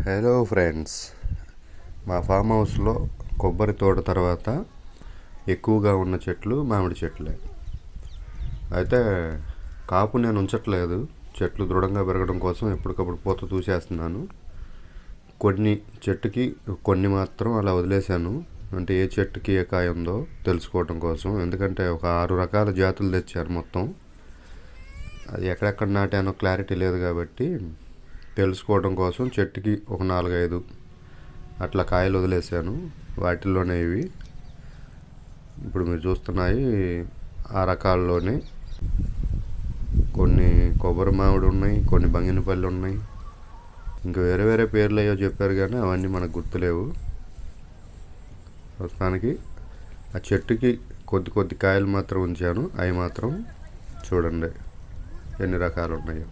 Hello friends, మా form హౌస్లో కొబ్బరి తోట తర్వాత ఎక్కువగా ఉన్న చెట్లు మామిడి చెట్లే. అయితే కాపు నేను ఉంచట్లేదు, చెట్లు దృఢంగా పెరగడం కోసం ఎప్పటికప్పుడు పూత చూసేస్తున్నాను. చెట్టుకి కొన్ని మాత్రం అలా వదిలేశాను, అంటే ఏ చెట్టుకి ఏ కాయ ఉందో తెలుసుకోవడం కోసం. ఎందుకంటే ఒక 6 రకాల జాతులు తెచ్చారు మొత్తం. అది ఎక్కడెక్కడ నాటానో క్లారిటీ లేదు కాబట్టి తెలుసుకోవడం కోసం చెట్టుకి ఒక 4-5 అట్లా కాయలు వదిలేసాను. వాటిల్లోనే ఇవి ఇప్పుడు మీరు చూస్తున్నాయి. ఆ రకాల్లోనే కొన్ని కొబ్బరి మామిడి ఉన్నాయి, కొన్ని బంగినపల్లి ఉన్నాయి, ఇంకా వేరే వేరే పేర్లు అయ్యో చెప్పారు కానీ అవన్నీ మనకు గుర్తులేవు. ప్రస్తుతానికి ఆ చెట్టుకి కొద్ది కాయలు మాత్రం ఉంచాను. అవి మాత్రం చూడండి ఎన్ని రకాలు ఉన్నాయో.